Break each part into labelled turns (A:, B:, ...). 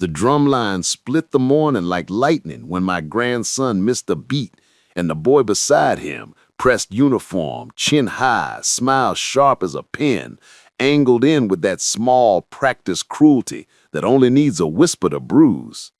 A: The drumline split the morning like lightning when my grandson missed a beat, and the boy beside him, pressed uniform, chin high, smile sharp as a pen, angled in with that small practiced cruelty that only needs a whisper to bruise.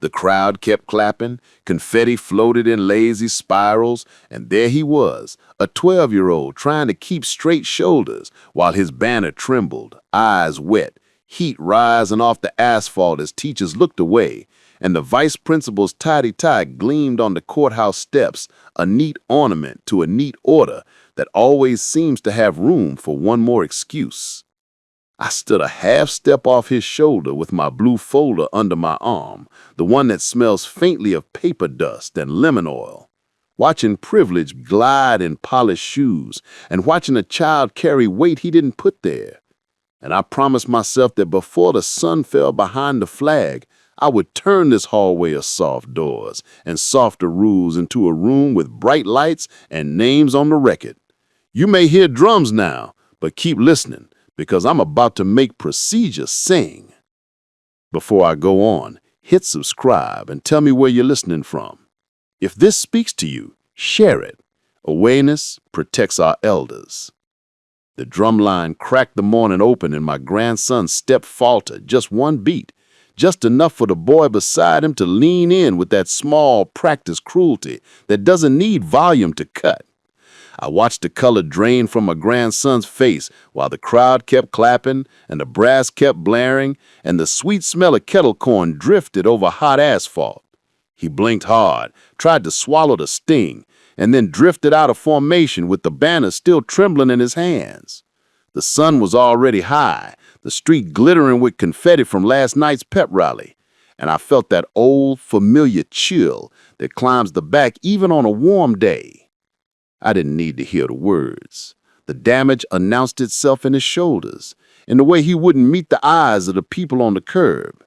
A: The crowd kept clapping, confetti floated in lazy spirals, and there he was, a 12-year-old trying to keep straight shoulders while his banner trembled, eyes wet, heat rising off the asphalt as teachers looked away, and the vice principal's tidy tie gleamed on the courthouse steps, a neat ornament to a neat order that always seems to have room for one more excuse. I stood a half step off his shoulder with my blue folder under my arm, the one that smells faintly of paper dust and lemon oil, watching privilege glide in polished shoes and watching a child carry weight he didn't put there. And I promised myself that before the sun fell behind the flag, I would turn this hallway of soft doors and softer rules into a room with bright lights and names on the record. You may hear drums now, but keep listening, because I'm about to make procedure sing. Before I go on, hit subscribe and tell me where you're listening from. If this speaks to you, share it. Awareness protects our elders. The drumline cracked the morning open and my grandson's step faltered, just one beat, just enough for the boy beside him to lean in with that small practiced cruelty that doesn't need volume to cut. I watched the color drain from my grandson's face while the crowd kept clapping and the brass kept blaring and the sweet smell of kettle corn drifted over hot asphalt. He blinked hard, tried to swallow the sting, and then drifted out of formation with the banner still trembling in his hands. The sun was already high, the street glittering with confetti from last night's pep rally, and I felt that old, familiar chill that climbs the back even on a warm day. I didn't need to hear the words. The damage announced itself in his shoulders, in the way he wouldn't meet the eyes of the people on the curb.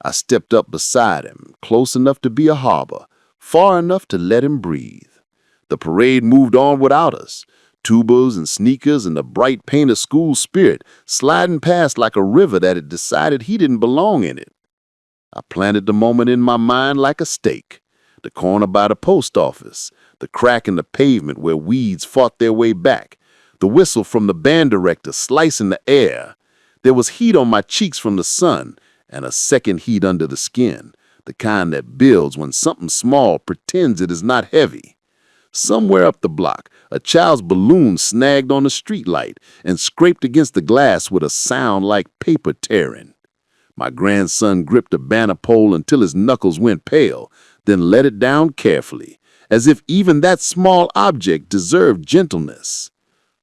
A: I stepped up beside him, close enough to be a harbor, far enough to let him breathe. The parade moved on without us, tubas and sneakers and the bright paint of school spirit sliding past like a river that had decided he didn't belong in it. I planted the moment in my mind like a stake. The corner by the post office, the crack in the pavement where weeds fought their way back, the whistle from the band director slicing the air. There was heat on my cheeks from the sun and a second heat under the skin, the kind that builds when something small pretends it is not heavy. Somewhere up the block, a child's balloon snagged on a streetlight and scraped against the glass with a sound like paper tearing. My grandson gripped a banner pole until his knuckles went pale, then let it down carefully, as if even that small object deserved gentleness.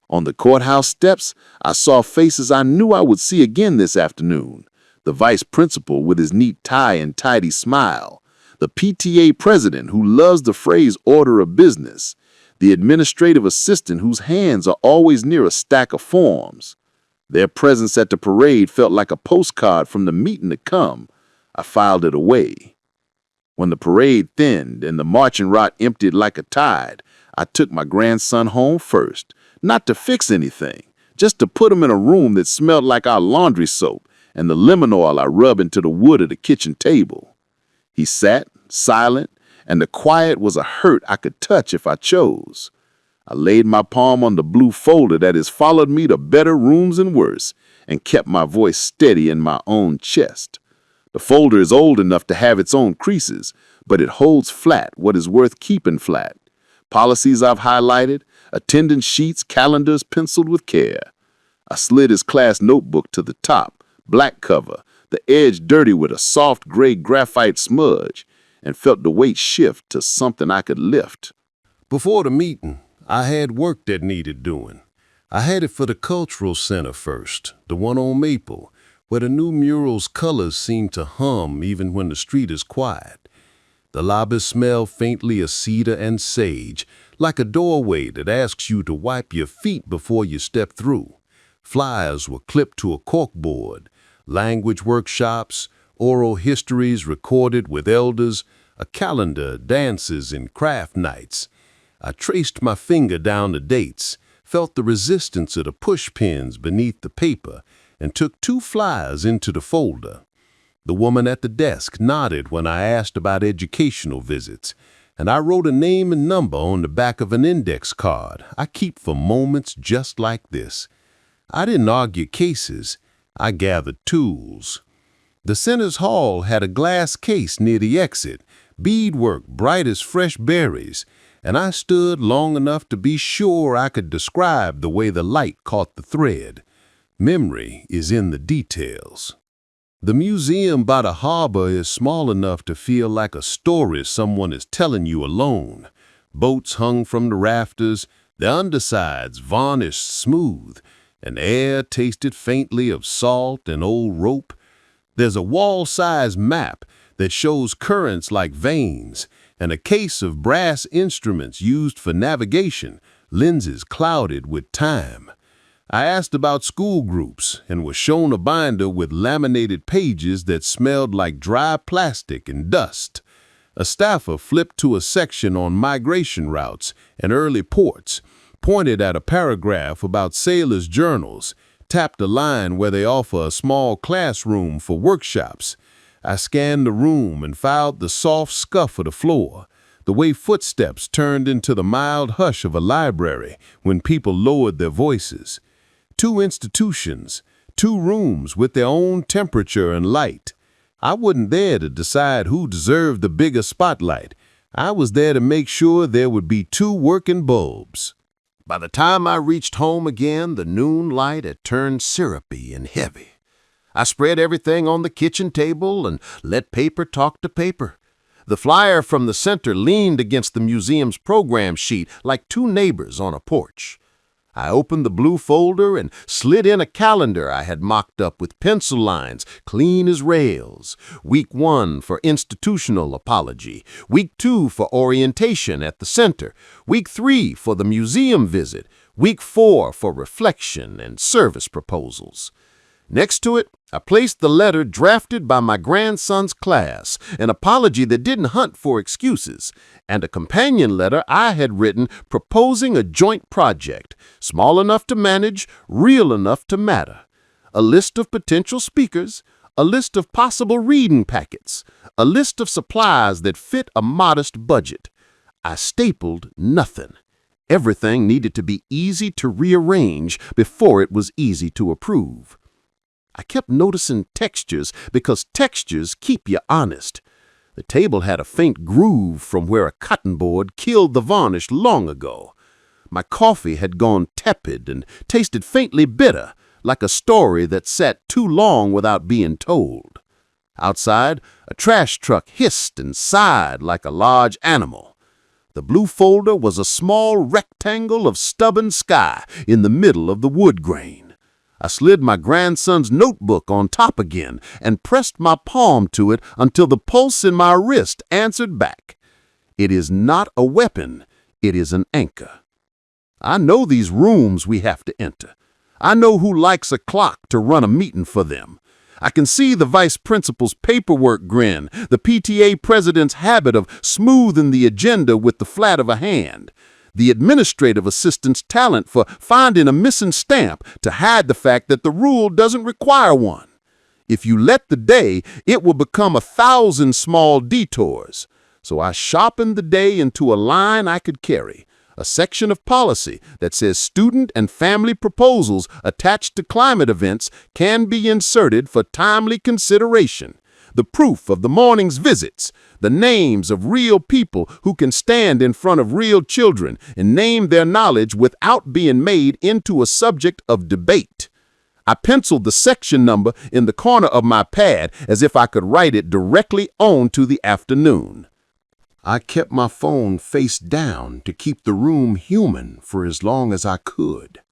A: On the courthouse steps, I saw faces I knew I would see again this afternoon. The vice principal with his neat tie and tidy smile, the PTA president who loves the phrase order of business, the administrative assistant whose hands are always near a stack of forms. Their presence at the parade felt like a postcard from the meeting to come. I filed it away. When the parade thinned and the marching route emptied like a tide, I took my grandson home first, not to fix anything, just to put him in a room that smelled like our laundry soap and the lemon oil I rub into the wood of the kitchen table. He sat, silent, and the quiet was a hurt I could touch if I chose. I laid my palm on the blue folder that has followed me to better rooms and worse, and kept my voice steady in my own chest. The folder is old enough to have its own creases, but it holds flat what is worth keeping flat. Policies I've highlighted, attendance sheets, calendars penciled with care. I slid his class notebook to the top, black cover, the edge dirty with a soft gray graphite smudge, and felt the weight shift to something I could lift.
B: Before the meeting, I had work that needed doing. I headed for the Cultural Center first, the one on Maple, where the new mural's colors seem to hum even when the street is quiet. The lobby smelled faintly of cedar and sage, like a doorway that asks you to wipe your feet before you step through. Flyers were clipped to a corkboard, language workshops, oral histories recorded with elders, a calendar, dances, and craft nights. I traced my finger down the dates, felt the resistance of the push pins beneath the paper, and took 2 flyers into the folder. The woman at the desk nodded when I asked about educational visits, and I wrote a name and number on the back of an index card I keep for moments just like this. I didn't argue cases, I gathered tools. The center's hall had a glass case near the exit, beadwork bright as fresh berries, and I stood long enough to be sure I could describe the way the light caught the thread. Memory is in the details. The museum by the harbor is small enough to feel like a story someone is telling you alone. Boats hung from the rafters, the undersides varnished smooth, and air tasted faintly of salt and old rope. There's a wall-sized map that shows currents like veins, and a case of brass instruments used for navigation, lenses clouded with time. I asked about school groups and was shown a binder with laminated pages that smelled like dry plastic and dust. A staffer flipped to a section on migration routes and early ports, pointed at a paragraph about sailors' journals, tapped a line where they offer a small classroom for workshops. I scanned the room and filed the soft scuff of the floor, the way footsteps turned into the mild hush of a library when people lowered their voices. 2 institutions, 2 rooms with their own temperature and light. I wasn't there to decide who deserved the bigger spotlight. I was there to make sure there would be 2 working bulbs. By the time I reached home again, the noon light had turned syrupy and heavy. I spread everything on the kitchen table and let paper talk to paper. The flyer from the center leaned against the museum's program sheet like 2 neighbors on a porch. I opened the blue folder and slid in a calendar I had mocked up with pencil lines clean as rails. Week 1 for institutional apology, Week 2 for orientation at the center, Week 3 for the museum visit, Week 4 for reflection and service proposals. Next to it, I placed the letter drafted by my grandson's class, an apology that didn't hunt for excuses, and a companion letter I had written proposing a joint project, small enough to manage, real enough to matter. A list of potential speakers, a list of possible reading packets, a list of supplies that fit a modest budget. I stapled nothing. Everything needed to be easy to rearrange before it was easy to approve. I kept noticing textures because textures keep you honest. The table had a faint groove from where a cotton board killed the varnish long ago. My coffee had gone tepid and tasted faintly bitter, like a story that sat too long without being told. Outside, a trash truck hissed and sighed like a large animal. The blue folder was a small rectangle of stubborn sky in the middle of the wood grain. I slid my grandson's notebook on top again and pressed my palm to it until the pulse in my wrist answered back. It is not a weapon, it is an anchor. I know these rooms we have to enter. I know who likes a clock to run a meeting for them. I can see the vice principal's paperwork grin, the PTA president's habit of smoothing the agenda with the flat of a hand, the administrative assistant's talent for finding a missing stamp to hide the fact that the rule doesn't require one. If you let the day, it will become 1,000 small detours. So I sharpened the day into a line I could carry, a section of policy that says student and family proposals attached to climate events can be inserted for timely consideration. The proof of the morning's visits, the names of real people who can stand in front of real children and name their knowledge without being made into a subject of debate. I penciled the section number in the corner of my pad as if I could write it directly onto the afternoon. I kept my phone face down to keep the room human for as long as I could.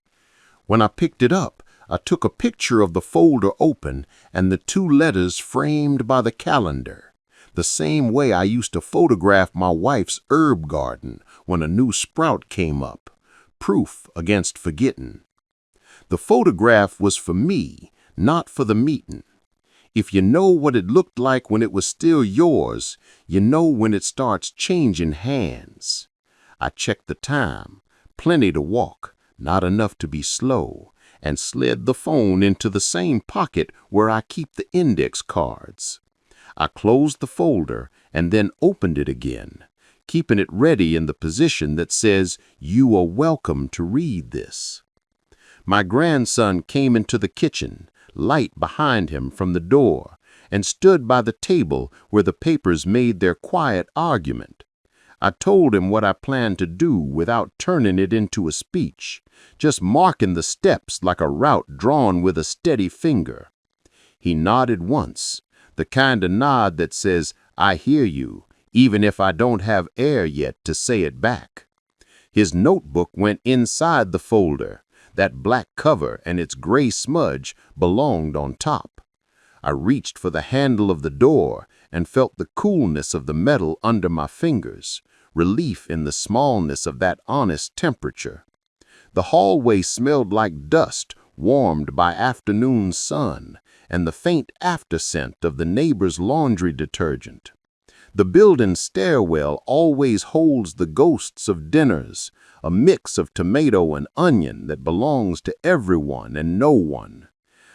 B: When I picked it up, I took a picture of the folder open and the 2 letters framed by the calendar, the same way I used to photograph my wife's herb garden when a new sprout came up, proof against forgetting. The photograph was for me, not for the meeting. If you know what it looked like when it was still yours, you know when it starts changing hands. I checked the time, plenty to walk, not enough to be slow, and slid the phone into the same pocket where I keep the index cards. I closed the folder and then opened it again, keeping it ready in the position that says, "You are welcome to read this." My grandson came into the kitchen, light behind him from the door, and stood by the table where the papers made their quiet argument. I told him what I planned to do without turning it into a speech, just marking the steps like a route drawn with a steady finger. He nodded once, the kind of nod that says, "I hear you, even if I don't have air yet to say it back." His notebook went inside the folder. That black cover and its gray smudge belonged on top. I reached for the handle of the door and felt the coolness of the metal under my fingers, relief in the smallness of that honest temperature. The hallway smelled like dust warmed by afternoon sun and the faint afterscent of the neighbor's laundry detergent. The building's stairwell always holds the ghosts of dinners, a mix of tomato and onion that belongs to everyone and no one.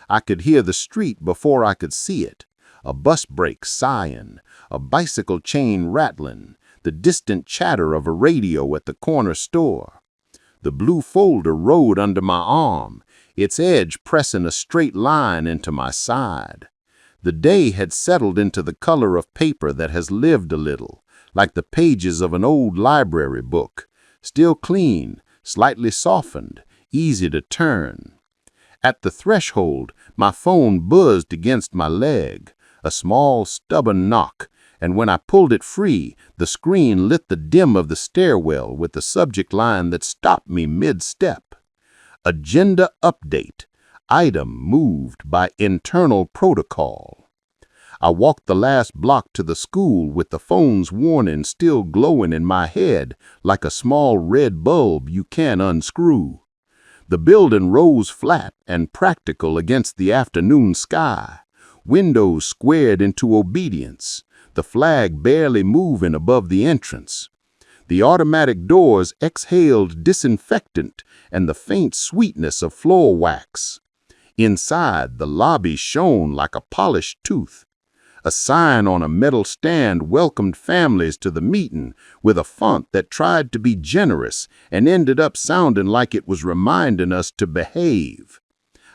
B: I could hear the street before I could see it, a bus brake sighing, a bicycle chain rattling, the distant chatter of a radio at the corner store. The blue folder rode under my arm, its edge pressing a straight line into my side. The day had settled into the color of paper that has lived a little, like the pages of an old library book, still clean, slightly softened, easy to turn. At the threshold, my phone buzzed against my leg, a small, stubborn knock, and when I pulled it free, the screen lit the dim of the stairwell with the subject line that stopped me mid-step. Agenda update. Item moved by internal protocol. I walked the last block to the school with the phone's warning still glowing in my head like a small red bulb you can't unscrew. The building rose flat and practical against the afternoon sky, windows squared into obedience, the flag barely moving above the entrance. The automatic doors exhaled disinfectant and the faint sweetness of floor wax. Inside, the lobby shone like a polished tooth. A sign on a metal stand welcomed families to the meeting with a font that tried to be generous and ended up sounding like it was reminding us to behave.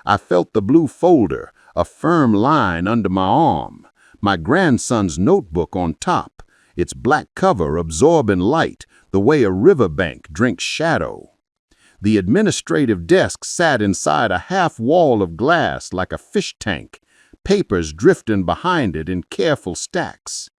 B: I felt the blue folder, a firm line under my arm, my grandson's notebook on top, its black cover absorbing light the way a riverbank drinks shadow. The administrative desk sat inside a half wall of glass like a fish tank, papers drifting behind it in careful stacks.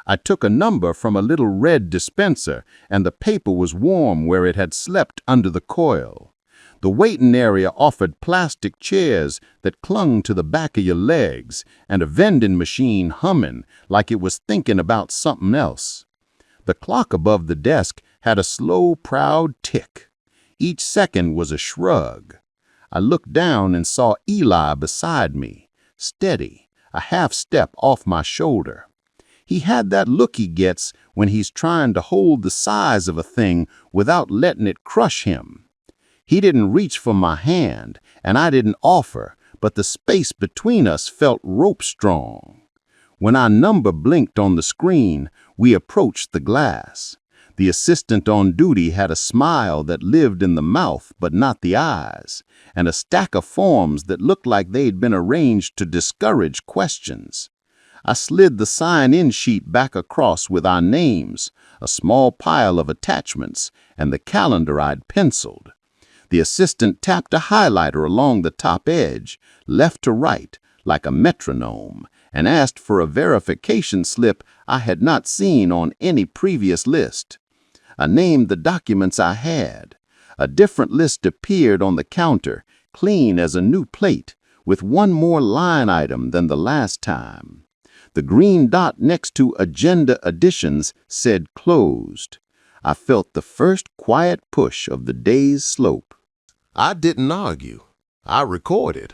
B: I took a number from a little red dispenser, and the paper was warm where it had slept under the coil. The waiting area offered plastic chairs that clung to the back of your legs, and a vending machine humming like it was thinking about something else. The clock above the desk had a slow, proud tick. Each second was a shrug. I looked down and saw Eli beside me, steady, a half step off my shoulder. He had that look he gets when he's trying to hold the size of a thing without letting it crush him. He didn't reach for my hand, and I didn't offer, but the space between us felt rope strong. When our number blinked on the screen, we approached the glass. The assistant on duty had a smile that lived in the mouth but not the eyes, and a stack of forms that looked like they'd been arranged to discourage questions. I slid the sign-in sheet back across with our names, a small pile of attachments, and the calendar I'd penciled. The assistant tapped a highlighter along the top edge, left to right, like a metronome, and asked for a verification slip I had not seen on any previous list. I named the documents I had. A different list appeared on the counter, clean as a new plate, with one more line item than the last time. The green dot next to Agenda Additions said closed. I felt the first quiet push of the day's slope. I didn't argue. I recorded.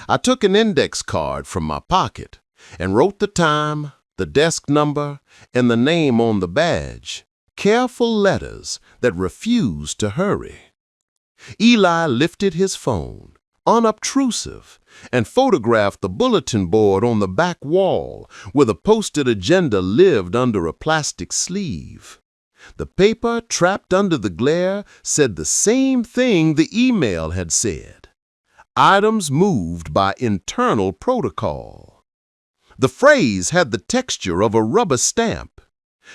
B: I took an index card from my pocket and wrote the time, the desk number, and the name on the badge. Careful letters that refused to hurry. Eli lifted his phone, unobtrusive, and photographed the bulletin board on the back wall where the posted agenda lived under a plastic sleeve. The paper, trapped under the glare, said the same thing the email had said. Items moved by internal protocol. The phrase had the texture of a rubber stamp.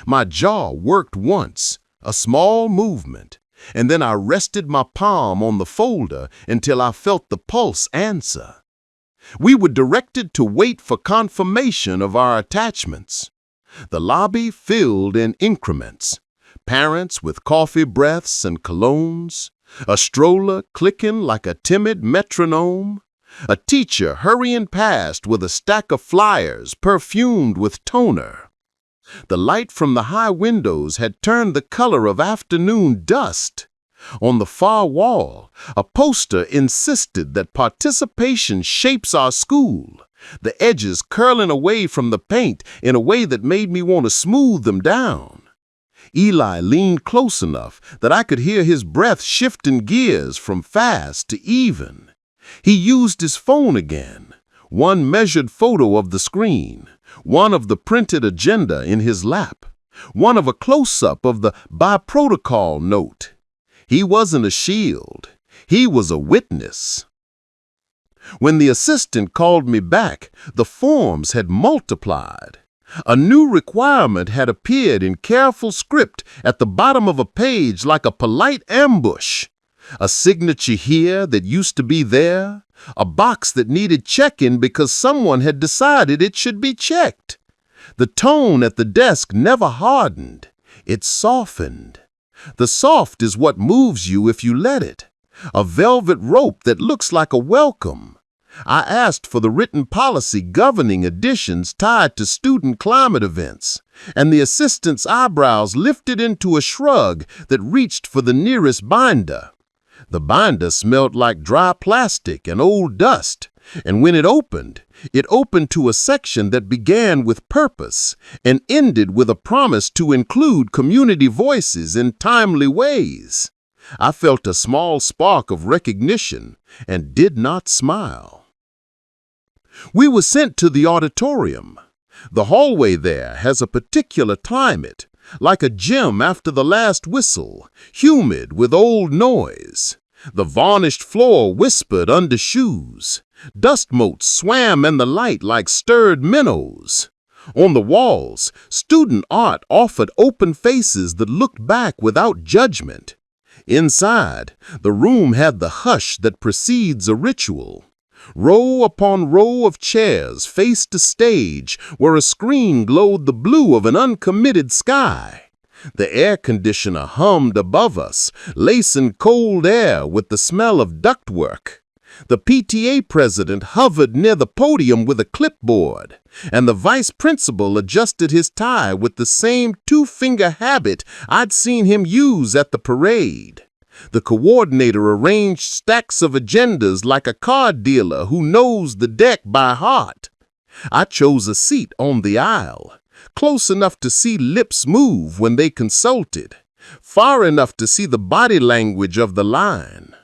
B: My jaw worked once, a small movement, and then I rested my palm on the folder until I felt the pulse answer. We were directed to wait for confirmation of our attachments. The lobby filled in increments. Parents with coffee breaths and colognes, a stroller clicking like a timid metronome, a teacher hurrying past with a stack of flyers perfumed with toner. The light from the high windows had turned the color of afternoon dust. On the far wall, a poster insisted that participation shapes our school, the edges curling away from the paint in a way that made me want to smooth them down. Eli leaned close enough that I could hear his breath shifting gears from fast to even. He used his phone again, one measured photo of the screen, one of the printed agenda in his lap, one of a close-up of the by protocol note. He wasn't a shield. He was a witness. When the assistant called me back, the forms had multiplied. A new requirement had appeared in careful script at the bottom of a page like a polite ambush. A signature here that used to be there, a box that needed checking because someone had decided it should be checked. The tone at the desk never hardened. It softened. The soft is what moves you if you let it. A velvet rope that looks like a welcome. I asked for the written policy governing additions tied to student climate events, and the assistant's eyebrows lifted into a shrug that reached for the nearest binder. The binder smelled like dry plastic and old dust, and when it opened to a section that began with purpose and ended with a promise to include community voices in timely ways. I felt a small spark of recognition and did not smile. We were sent to the auditorium. The hallway there has a particular climate, like a gym after the last whistle, humid with old noise. The varnished floor whispered under shoes. Dust motes swam in the light like stirred minnows. On the walls, student art offered open faces that looked back without judgment. Inside, the room had the hush that precedes a ritual. Row upon row of chairs faced a stage where a screen glowed the blue of an uncommitted sky. The air conditioner hummed above us, lacing cold air with the smell of ductwork. The PTA president hovered near the podium with a clipboard, and the vice principal adjusted his tie with the same two-finger habit I'd seen him use at the parade. The coordinator arranged stacks of agendas like a card dealer who knows the deck by heart. I chose a seat on the aisle, close enough to see lips move when they consulted, far enough to see the body language of the line.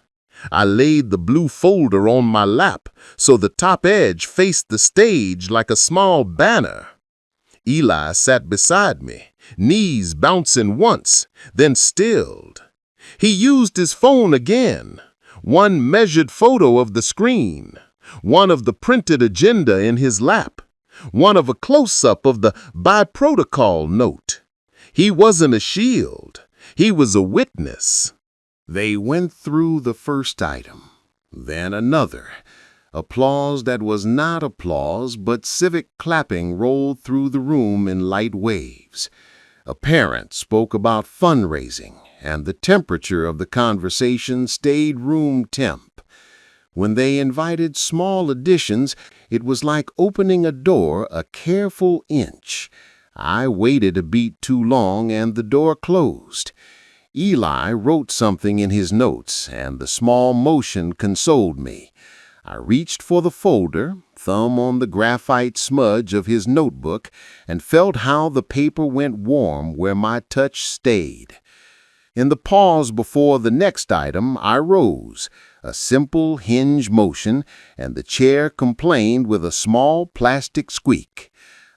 B: I laid the blue folder on my lap so the top edge faced the stage like a small banner. Eli sat beside me, knees bouncing once, then stilled. He used his phone again, one measured photo of the screen, one of the printed agenda in his lap, one of a close-up of the by protocol note. He wasn't a shield. He was a witness. They went through the first item, then another. Applause that was not applause, but civic clapping rolled through the room in light waves. A parent spoke about fundraising, and the temperature of the conversation stayed room temp. When they invited small additions, it was like opening a door a careful inch. I waited a beat too long, and the door closed. Eli wrote something in his notes, and the small motion consoled me. I reached for the folder, thumb on the graphite smudge of his notebook, and felt how the paper went warm where my touch stayed. In the pause before the next item, I rose.
C: a simple hinge motion, and the chair complained with a small plastic squeak.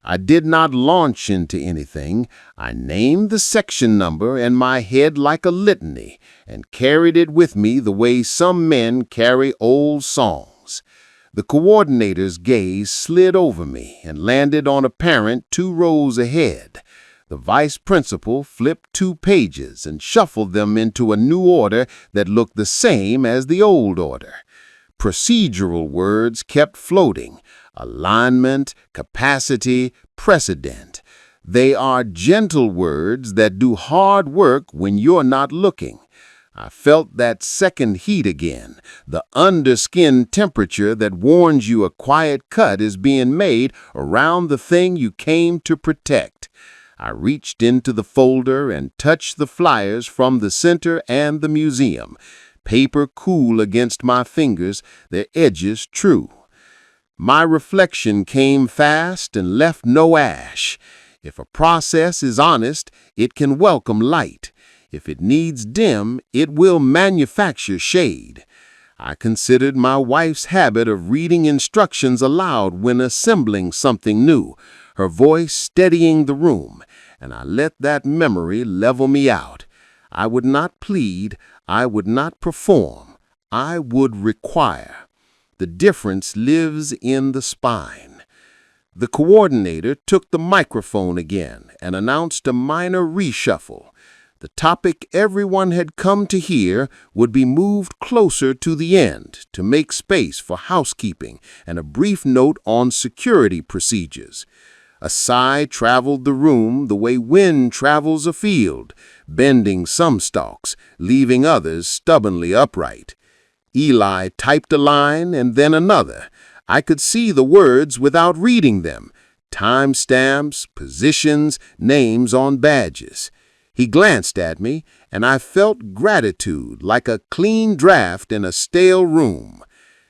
C: I did not launch into anything. I named the section number in my head like a litany and carried it with me the way some men carry old songs. The coordinator's gaze slid over me and landed on a parent 2 rows ahead. The vice principal flipped 2 pages and shuffled them into a new order that looked the same as the old order. Procedural words kept floating: alignment, capacity, precedent. They are gentle words that do hard work when you're not looking. I felt that second heat again, the underskin temperature that warns you a quiet cut is being made around the thing you came to protect. I reached into the folder and touched the flyers from the center and the museum. Paper cool against my fingers, their edges true. My reflection came fast and left no ash. If a process is honest, it can welcome light. If it needs dim, it will manufacture shade. I considered my wife's habit of reading instructions aloud when assembling something new, her voice steadying the room, and I let that memory level me out. I would not plead, I would not perform, I would require. The difference lives in the spine. The coordinator took the microphone again and announced a minor reshuffle. The topic everyone had come to hear would be moved closer to the end to make space for housekeeping and a brief note on security procedures. A sigh traveled the room the way wind travels a field, bending some stalks, leaving others stubbornly upright. Eli typed a line and then another. I could see the words without reading them: timestamps, positions, names on badges. He glanced at me, and I felt gratitude like a clean draft in a stale room.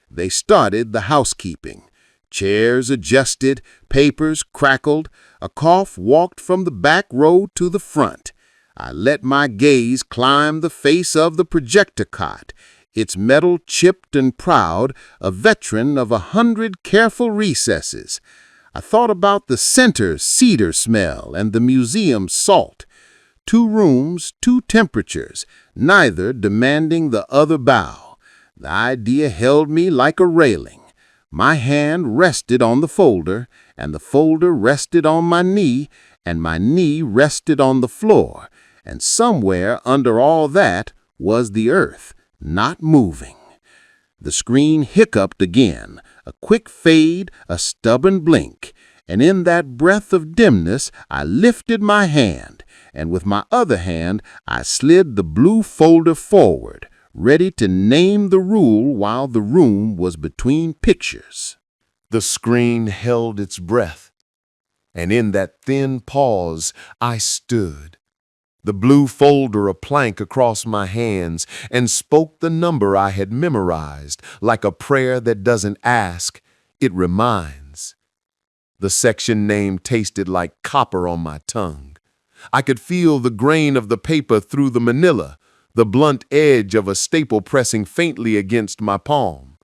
C: They started the housekeeping. Chairs adjusted, papers crackled, a cough walked from the back row to the front. I let my gaze climb the face of the projector cot, its metal chipped and proud, a veteran of 100 careful recesses. I thought about the center cedar smell and the museum salt. 2 rooms, 2 temperatures, neither demanding the other bow. The idea held me like a railing. My hand rested on the folder, and the folder rested on my knee, and my knee rested on the floor, and somewhere under all that was the earth, not moving. The screen hiccuped again, a quick fade, a stubborn blink, and in that breath of dimness I lifted my hand, and with my other hand I slid the blue folder forward, ready to name the rule while the room was between pictures.
A: The screen held its breath, and in that thin pause I stood, the blue folder a plank across my hands, and spoke the number I had memorized like a prayer that doesn't ask, it reminds. The section name tasted like copper on my tongue. I could feel the grain of the paper through the manila, the blunt edge of a staple pressing faintly against my palm.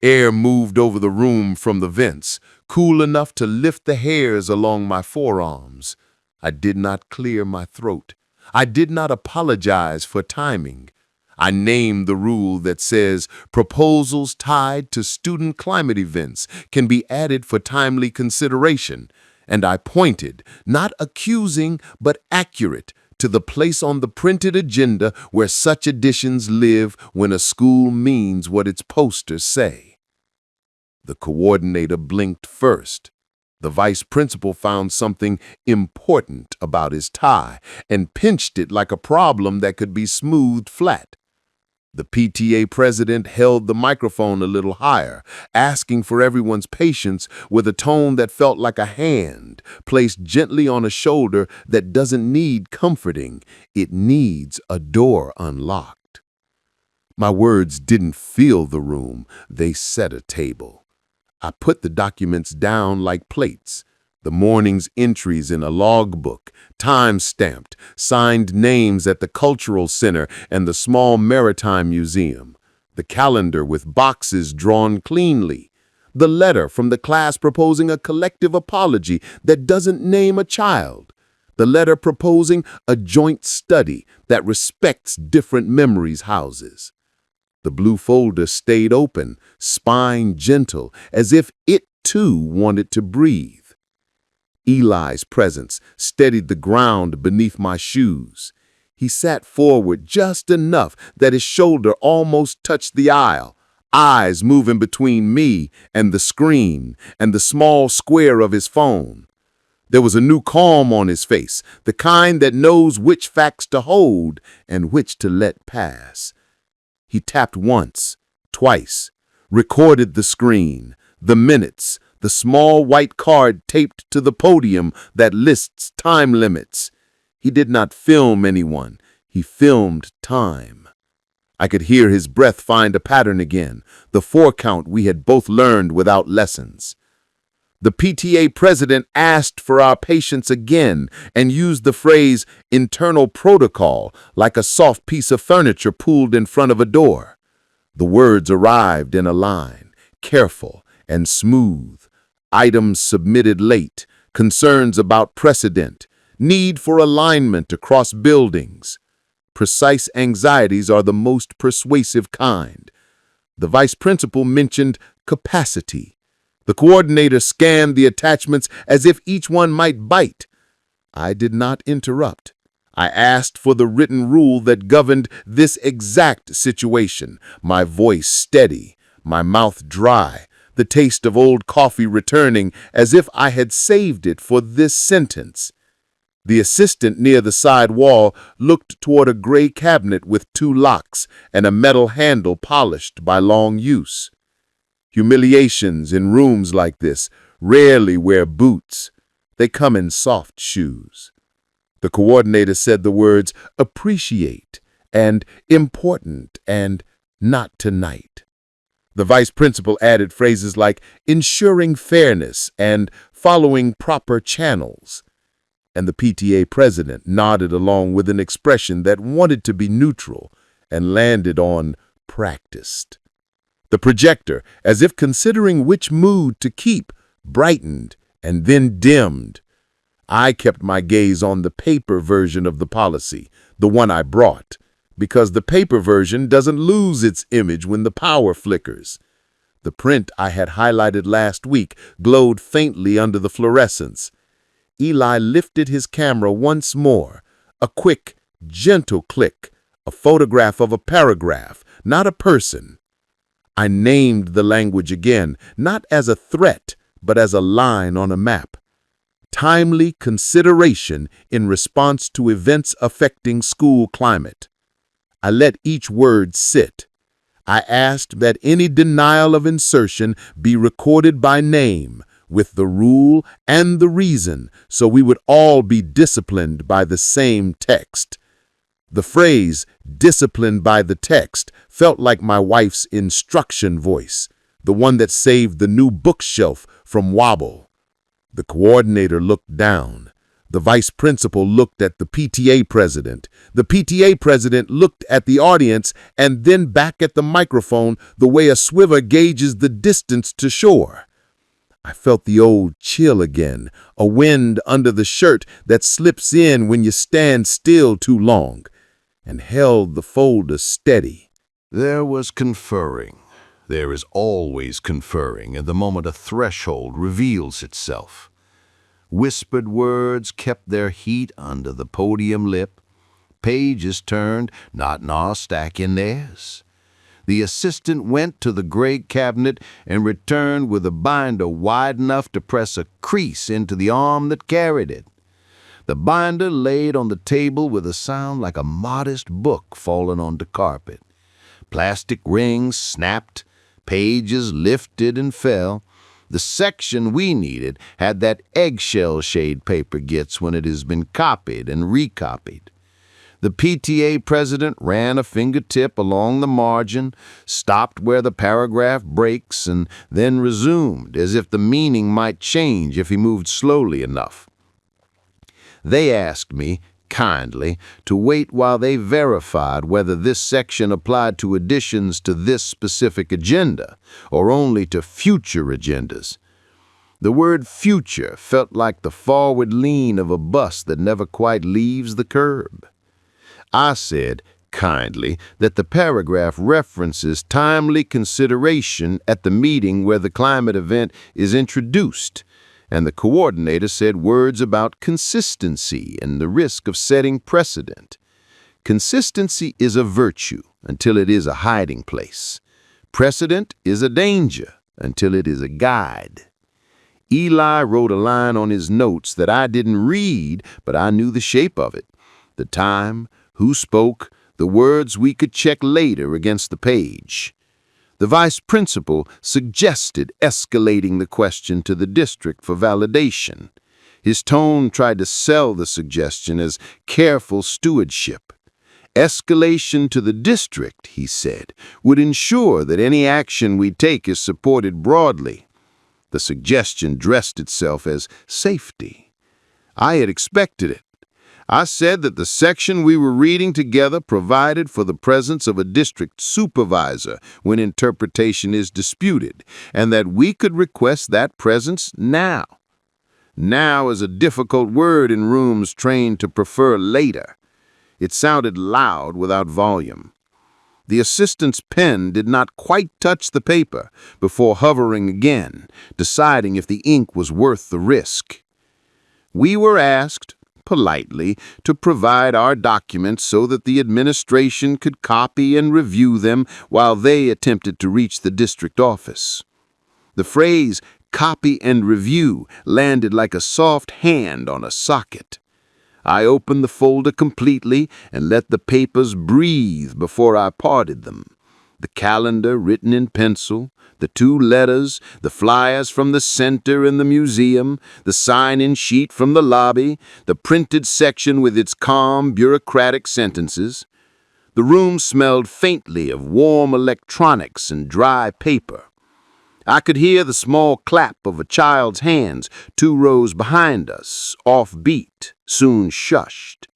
A: Air moved over the room from the vents, cool enough to lift the hairs along my forearms. I did not clear my throat. I did not apologize for timing. I named the rule that says proposals tied to student climate events can be added for timely consideration, and I pointed, not accusing but accurate, to the place on the printed agenda where such additions live when a school means what its posters say. The coordinator blinked first. The vice principal found something important about his tie and pinched it like a problem that could be smoothed flat. The PTA president held the microphone a little higher, asking for everyone's patience with a tone that felt like a hand placed gently on a shoulder that doesn't need comforting, it needs a door unlocked. My words didn't fill the room, they set a table. I put the documents down like plates. The morning's entries in a logbook, time-stamped, signed names at the Cultural Center and the small Maritime Museum,
C: the calendar with boxes drawn cleanly, the letter from the class proposing a collective apology that doesn't name a child, the letter proposing a joint study that respects different memories houses. The blue folder stayed open, spine gentle, as if it too wanted to breathe. Eli's presence steadied the ground beneath my shoes. He sat forward just enough that his shoulder almost touched the aisle, eyes moving between me and the screen and the small square of his phone. There was a new calm on his face, the kind that knows which facts to hold and which to let pass. He tapped once, twice, recorded the screen, the minutes, the small white card taped to the podium that lists time limits. He did not film anyone. He filmed time. I could hear his breath find a pattern again, the 4 count we had both learned without lessons. The PTA president asked for our patience again and used the phrase internal protocol like a soft piece of furniture pulled in front of a door. The words arrived in a line, careful and smooth. Items submitted late, concerns about precedent, need for alignment across buildings. Precise anxieties are the most persuasive kind. The vice principal mentioned capacity. The coordinator scanned the attachments as if each one might bite. I did not interrupt. I asked for the written rule that governed this exact situation, my voice steady, my mouth dry, the taste of old coffee returning as if I had saved it for this sentence. The assistant near the side wall looked toward a gray cabinet with 2 locks and a metal handle polished by long use. Humiliations in rooms like this rarely wear boots. They come in soft shoes. The coordinator said the words appreciate and important and not tonight. The vice principal added phrases like ensuring fairness and following proper channels. And the PTA president nodded along with an expression that wanted to be neutral and landed on practiced. The projector, as if considering which mood to keep, brightened and then dimmed. I kept my gaze on the paper version of the policy, the one I brought, because the paper version doesn't lose its image when the power flickers. The print I had highlighted last week glowed faintly under the fluorescence. Eli lifted his camera once more, a quick, gentle click, a photograph of a paragraph, not a person. I named the language again, not as a threat, but as a line on a map. Timely consideration in response to events affecting school climate. I let each word sit. I asked that any denial of insertion be recorded by name, with the rule and the reason, so we would all be disciplined by the same text. The phrase, disciplined by the text, felt like my wife's instruction voice, the one that saved the new bookshelf from wobble. The coordinator looked down. The vice principal looked at the PTA president. The PTA president looked at the audience and then back at the microphone the way a swimmer gauges the distance to shore. I felt the old chill again, a wind under the shirt that slips in when you stand still too long, and held the folder steady.
A: There was conferring. There is always conferring in the moment a threshold reveals itself. Whispered words kept their heat under the podium lip. Pages turned, not in our stack, in theirs. The assistant went to the gray cabinet and returned with a binder wide enough to press a crease into the arm that carried it. The binder laid on the table with a sound like a modest book falling onto carpet. Plastic rings snapped, pages lifted and fell. The section we needed had that eggshell shade paper gets when it has been copied and recopied. The PTA president ran a fingertip along the margin, stopped where the paragraph breaks, and then resumed, as if the meaning might change if he moved slowly enough. They asked me,
C: kindly to wait while they verified whether this section applied to additions to this specific agenda or only to future agendas. The word future felt like the forward lean of a bus that never quite leaves the curb. I said, kindly, that the paragraph references timely consideration at the meeting where the climate event is introduced, and the coordinator said words about consistency and the risk of setting precedent. Consistency is a virtue until it is a hiding place. Precedent is a danger until it is a guide. Eli wrote a line on his notes that I didn't read, but I knew the shape of it. The time, who spoke, the words we could check later against the page. The vice principal suggested escalating the question to the district for validation. His tone tried to sell the suggestion as careful stewardship. Escalation to the district, he said, would ensure that any action we take is supported broadly. The suggestion dressed itself as safety. I had expected it. I said that the section we were reading together provided for the presence of a district supervisor when interpretation is disputed, and that we could request that presence now. Now is a difficult word in rooms trained to prefer later. It sounded loud without volume. The assistant's pen did not quite touch the paper before hovering again, deciding if the ink was worth the risk. We were asked, politely, to provide our documents so that the administration could copy and review them while they attempted to reach the district office. The phrase, copy and review, landed like a soft hand on a socket. I opened the folder completely and let the papers breathe before I parted them. The calendar written in pencil, the 2 letters, the flyers from the center and the museum, the sign-in sheet from the lobby, the printed section with its calm, bureaucratic sentences. The room smelled faintly of warm electronics and dry paper. I could hear the small clap of a child's hands 2 rows behind us, offbeat, soon shushed.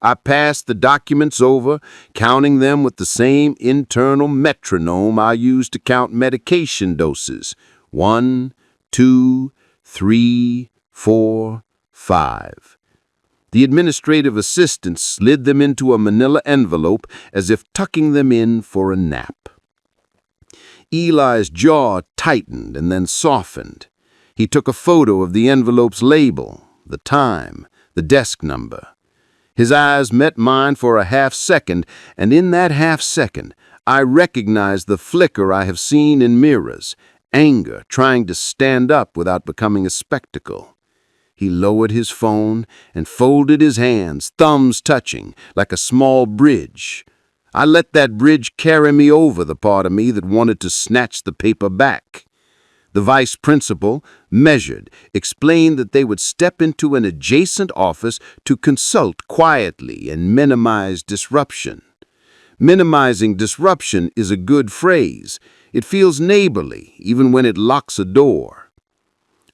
C: I passed the documents over, counting them with the same internal metronome I used to count medication doses. 1, 2, 3, 4, 5. The administrative assistant slid them into a manila envelope as if tucking them in for a nap. Eli's jaw tightened and then softened. He took a photo of the envelope's label, the time, the desk number. His eyes met mine for a half-second, and in that half-second, I recognized the flicker I have seen in mirrors, anger trying to stand up without becoming a spectacle. He lowered his phone and folded his hands, thumbs touching, like a small bridge. I let that bridge carry me over the part of me that wanted to snatch the paper back. The vice principal, measured, explained that they would step into an adjacent office to consult quietly and minimize disruption. Minimizing disruption is a good phrase. It feels neighborly, even when it locks a door.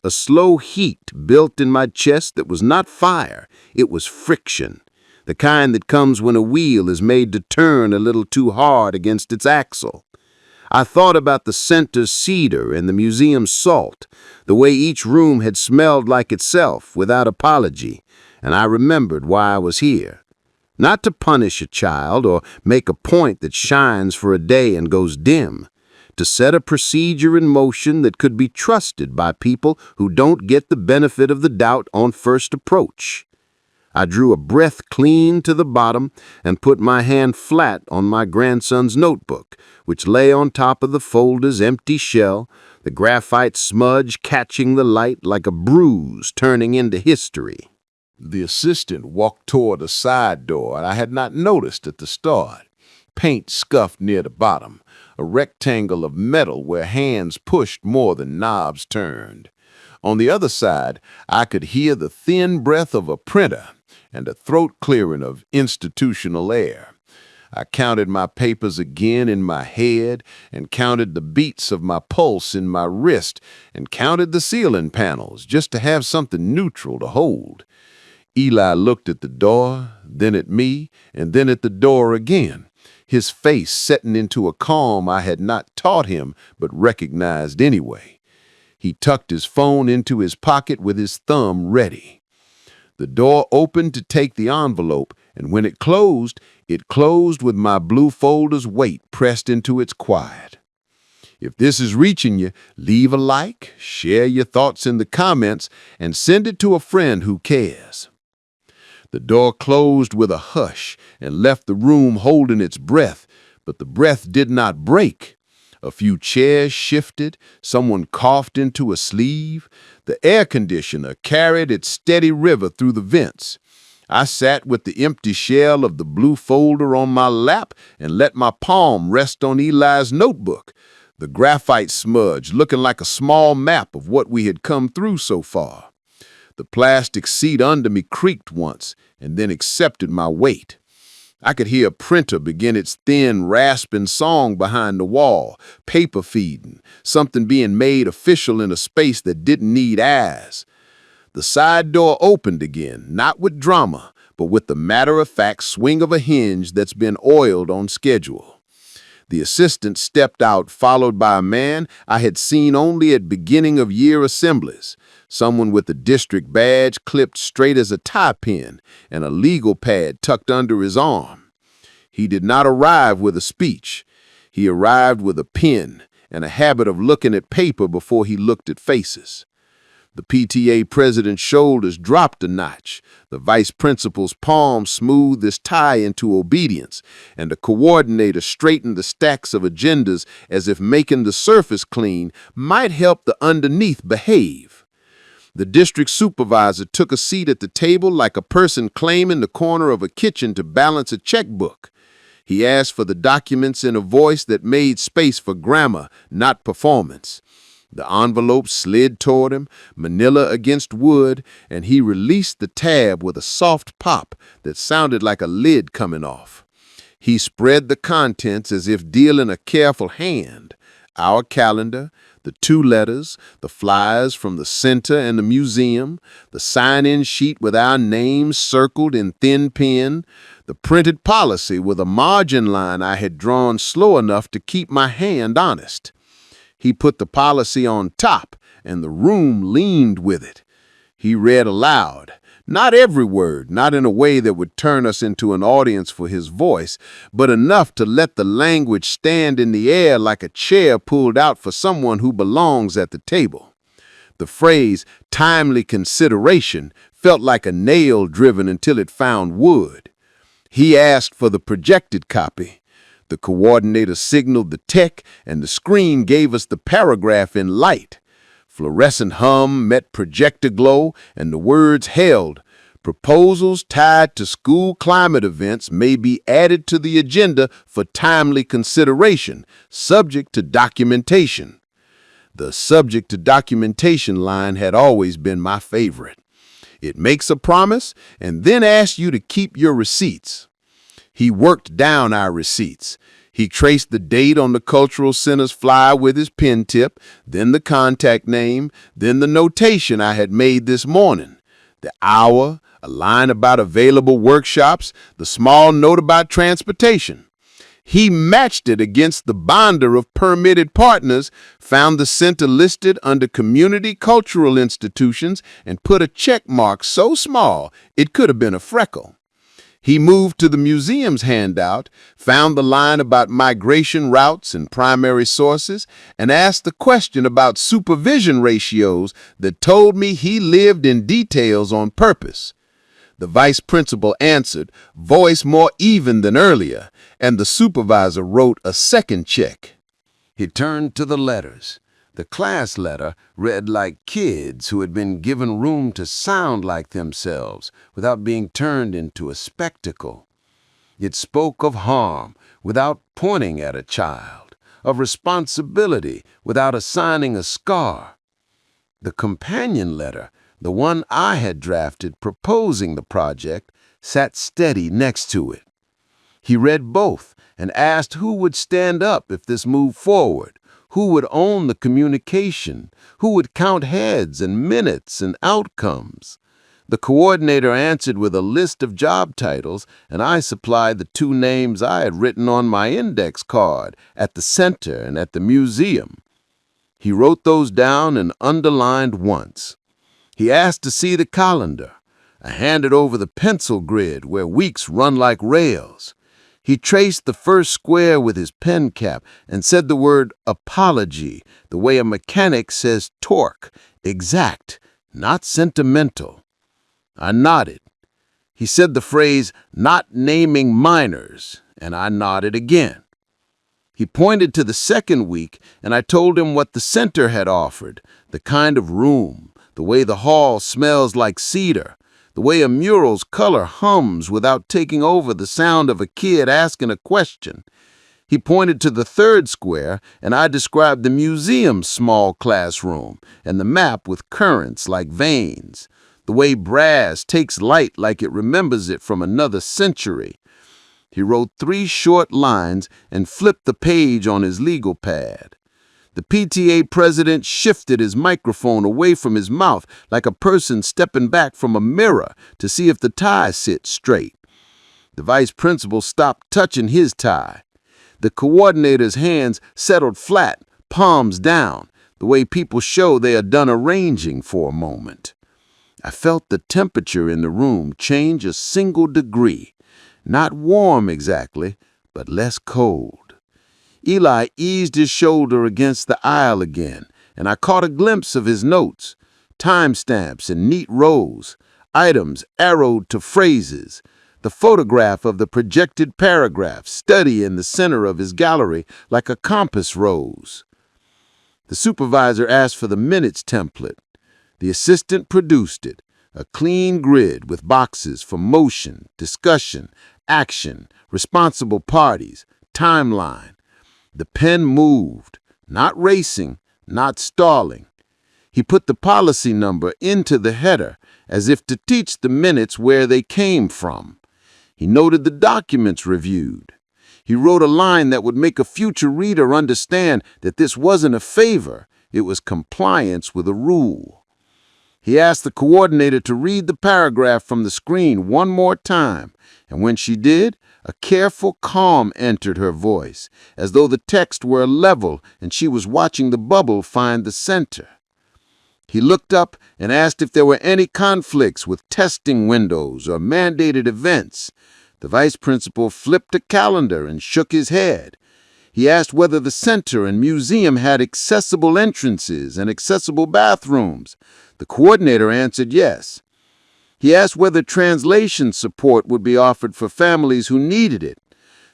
C: A slow heat built in my chest that was not fire, it was friction. The kind that comes when a wheel is made to turn a little too hard against its axle. I thought about the center's cedar and the museum's salt, the way each room had smelled like itself without apology, and I remembered why I was here. Not to punish a child or make a point that shines for a day and goes dim, to set a procedure in motion that could be trusted by people who don't get the benefit of the doubt on first approach. I drew a breath clean to the bottom and put my hand flat on my grandson's notebook, which lay on top of the folder's empty shell, the graphite smudge catching the light like a bruise turning into history.
A: The assistant walked toward a side door I had not noticed at the start. Paint scuffed near the bottom, a rectangle of metal where hands pushed more than knobs turned. On the other side, I could hear the thin breath of a printer and a throat clearing of institutional air. I counted my papers again in my head and counted the beats of my pulse in my wrist and counted the ceiling panels just to have something neutral to hold. Eli looked at the door, then at me, and then at the door again, his face setting into a calm I had not taught him but recognized anyway. He tucked his phone into his pocket with his thumb ready. The door opened to take the envelope, and when it closed with my blue folder's weight pressed into its quiet. If this is reaching you, leave a like, share your thoughts in the comments, and send it to a friend who cares. The door closed with a hush and left the room holding its breath, but the breath did not break. A few chairs shifted, someone coughed into a sleeve. The air conditioner carried its steady river through the vents. I sat with the empty shell of the blue folder on my lap and let my palm rest on Eli's notebook, the graphite smudge looking like a small map of what we had come through so far. The plastic seat under me creaked once and then accepted my weight. I could hear a printer begin its thin, rasping song behind the wall, paper feeding, something being made official in a space that didn't need eyes. The side door opened again, not with drama, but with the matter-of-fact swing of a hinge that's been oiled on schedule. The assistant stepped out, followed by a man I had seen only at beginning-of-year assemblies, someone with a district badge clipped straight as a tie pin and a legal pad tucked under his arm. He did not arrive with a speech. He arrived with a pen and a habit of looking at paper before he looked at faces. The PTA president's shoulders dropped a notch, the vice principal's palm smoothed his tie into obedience, and the coordinator straightened the stacks of agendas as if making the surface clean might help the underneath behave. The district supervisor took a seat at the table like a person claiming the corner of a kitchen to balance a checkbook. He asked for the documents in a voice that made space for grammar, not performance. The envelope slid toward him, manila against wood, and he released the tab with a soft pop that sounded like a lid coming off. He spread the contents as if dealing a careful hand. Our calendar, the 2 letters, the flyers from the center and the museum, the sign-in sheet with our names circled in thin pen, the printed policy with a margin line I had drawn slow enough to keep my hand honest. He put the policy on top, and the room leaned with it. He read aloud, not every word, not in a way that would turn us into an audience for his voice, but enough to let the language stand in the air like a chair pulled out for someone who belongs at the table. The phrase, timely consideration, felt like a nail driven until it found wood. He asked for the projected copy. The coordinator signaled the tech, and the screen gave us the paragraph in light. Fluorescent hum met projector glow, and the words held, "Proposals tied to school climate events may be added to the agenda for timely consideration, subject to documentation." The subject to documentation line had always been my favorite. It makes a promise and then asks you to keep your receipts. He worked down our receipts. He traced the date on the Cultural Center's flyer with his pen tip, then the contact name, then the notation I had made this morning. The hour, a line about available workshops, the small note about transportation. He matched it against the binder of permitted partners, found the center listed under community cultural institutions, and put a check mark so small it could have been a freckle. He moved to the museum's handout, found the line about migration routes and primary sources, and asked the question about supervision ratios that told me he lived in details on purpose. The vice principal answered, voice more even than earlier, and the supervisor wrote a second check. He turned to the letters. The class letter read like kids who had been given room to sound like themselves without being turned into a spectacle. It spoke of harm without pointing at a child, of responsibility without assigning a scar. The companion letter, the one I had drafted proposing the project, sat steady next to it. He read both and asked who would stand up if this moved forward. Who would own the communication? Who would count heads and minutes and outcomes?
C: The coordinator answered with a list of job titles, and I supplied the 2 names I had written on my index card at the center and at the museum. He wrote those down and underlined once. He asked to see the calendar. I handed over the pencil grid where weeks run like rails. He traced the first square with his pen cap and said the word apology, the way a mechanic says torque, exact, not sentimental. I nodded. He said the phrase, not naming minors, and I nodded again. He pointed to the second week, and I told him what the center had offered, the kind of room, the way the hall smells like cedar, the way a mural's color hums without taking over the sound of a kid asking a question. He pointed to the third square, and I described the museum's small classroom and the map with currents like veins, the way brass takes light like it remembers it from another century. He wrote 3 short lines and flipped the page on his legal pad. The PTA president shifted his microphone away from his mouth like a person stepping back from a mirror to see if the tie sits straight. The vice principal stopped touching his tie. The coordinator's hands settled flat, palms down, the way people show they are done arranging for a moment. I felt the temperature in the room change a single degree. Not warm exactly, but less cold. Eli eased his shoulder against the aisle again, and I caught a glimpse of his notes, timestamps in neat rows, items arrowed to phrases, the photograph of the projected paragraph steady in the center of his gallery like a compass rose. The supervisor asked for the minutes template. The assistant produced it, a clean grid with boxes for motion, discussion, action, responsible parties, timeline. The pen moved, not racing, not stalling. He put the policy number into the header as if to teach the minutes where they came from. He noted the documents reviewed. He wrote a line that would make a future reader understand that this wasn't a favor, it was compliance with a rule. He asked the coordinator to read the paragraph from the screen one more time, and when she did, a careful calm entered her voice, as though the text were level and she was watching the bubble find the center. He looked up and asked if there were any conflicts with testing windows or mandated events. The vice principal flipped a calendar and shook his head. He asked whether the center and museum had accessible entrances and accessible bathrooms. The coordinator answered yes. He asked whether translation support would be offered for families who needed it.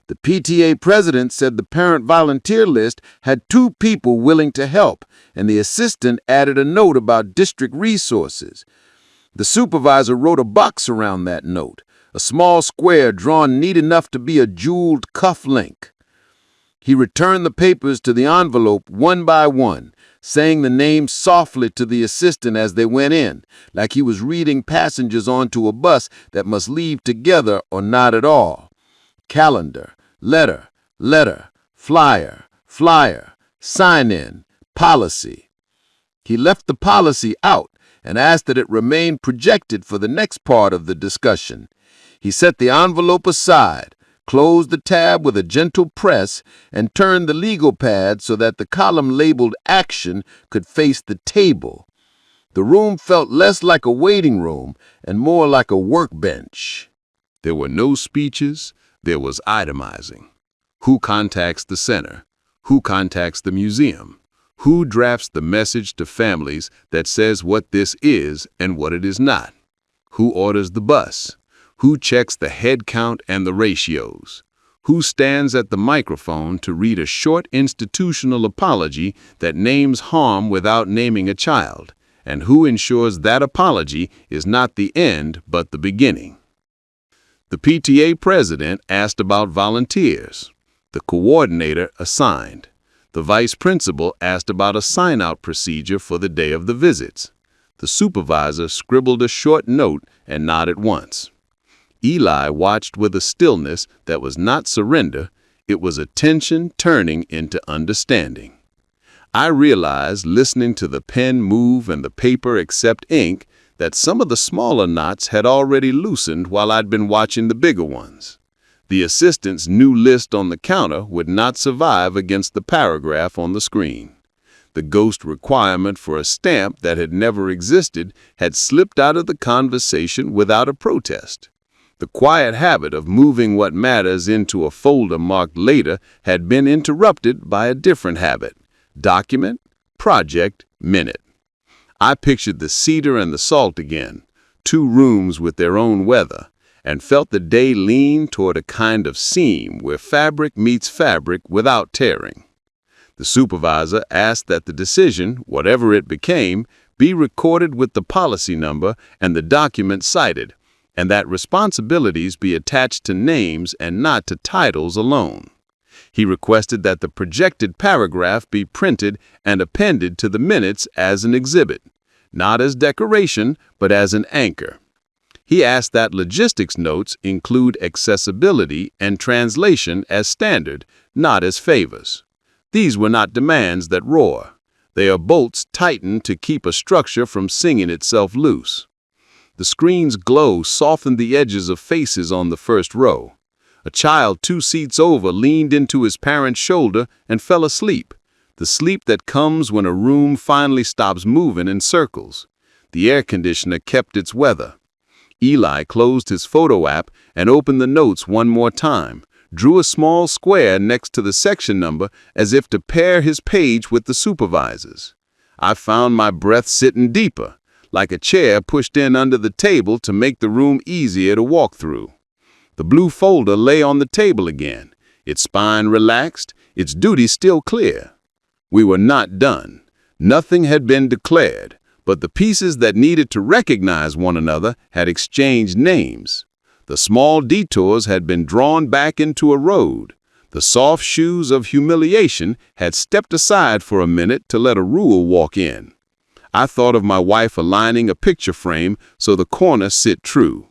C: The PTA president said the parent volunteer list had 2 people willing to help, and the assistant added a note about district resources. The supervisor wrote a box around that note, a small square drawn neat enough to be a jeweled cuff link. He returned the papers to the envelope one by one, saying the names softly to the assistant as they went in, like he was reading passengers onto a bus that must leave together or not at all. Calendar, letter, letter, flyer, flyer, sign-in, policy. He left the policy out and asked that it remain projected for the next part of the discussion. He set the envelope aside, closed the tab with a gentle press, and turned the legal pad so that the column labeled action could face the table. The room felt less like a waiting room and more like a workbench.
B: There were no speeches, there was itemizing. Who contacts the center? Who contacts the museum? Who drafts the message to families that says what this is and what it is not? Who orders the bus? Who checks the head count and the ratios? Who stands at the microphone to read a short institutional apology that names harm without naming a child? And who ensures that apology is not the end but the beginning? The PTA president asked about volunteers. The coordinator assigned. The vice principal asked about a sign-out procedure for the day of the visits. The supervisor scribbled a short note and nodded once. Eli watched with a stillness that was not surrender, it was attention turning into understanding. I realized, listening to the pen move and the paper accept ink, that some of the smaller knots had already loosened while I'd been watching the bigger ones. The assistant's new list on the counter would not survive against the paragraph on the screen. The ghost requirement for a stamp that had never existed had slipped out of the conversation without a protest. The quiet habit of moving what matters into a folder marked later had been interrupted by a different habit: document, project, minute. I pictured the cedar and the salt again, two rooms with their own weather, and felt the day lean toward a kind of seam where fabric meets fabric without tearing. The supervisor asked that the decision, whatever it became, be recorded with the policy number and the document cited, and that responsibilities be attached to names and not to titles alone. He requested that the projected paragraph be printed and appended to the minutes as an exhibit, not as decoration, but as an anchor. He asked that logistics notes include accessibility and translation as standard, not as favors. These were not demands that roar. They are bolts tightened to keep a structure from singing itself loose. The screen's glow softened the edges of faces on the first row. A child 2 seats over leaned into his parent's shoulder and fell asleep, the sleep that comes when a room finally stops moving in circles. The air conditioner kept its weather. Eli closed his photo app and opened the notes one more time, drew a small square next to the section number as if to pair his page with the supervisor's. I found my breath sitting deeper, like a chair pushed in under the table to make the room easier to walk through. The blue folder lay on the table again, its spine relaxed, its duty still clear. We were not done. Nothing had been declared, but the pieces that needed to recognize one another had exchanged names. The small detours had been drawn back into a road. The soft shoes of humiliation had stepped aside for a minute to let a rule walk in. I thought of my wife aligning a picture frame so the corners sit true.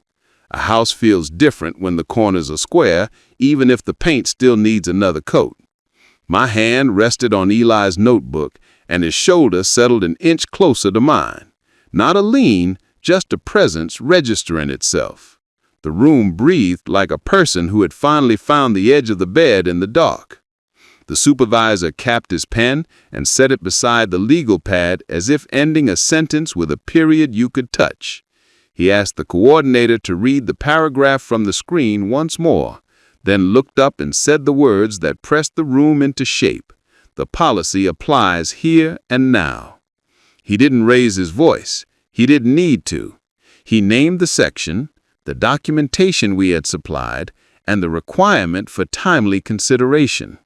B: A house feels different when the corners are square, even if the paint still needs another coat. My hand rested on Eli's notebook, and his shoulder settled an inch closer to mine. Not a lean, just a presence registering itself. The room breathed like a person who had finally found the edge of the bed in the dark. The supervisor capped his pen and set it beside the legal pad as if ending a sentence with a period you could touch. He asked the coordinator to read the paragraph from the screen once more, then looked up and said the words that pressed the room into shape. The policy applies here and now. He didn't raise his voice. He didn't need to. He named the section, the documentation we had supplied, and the requirement for timely consideration.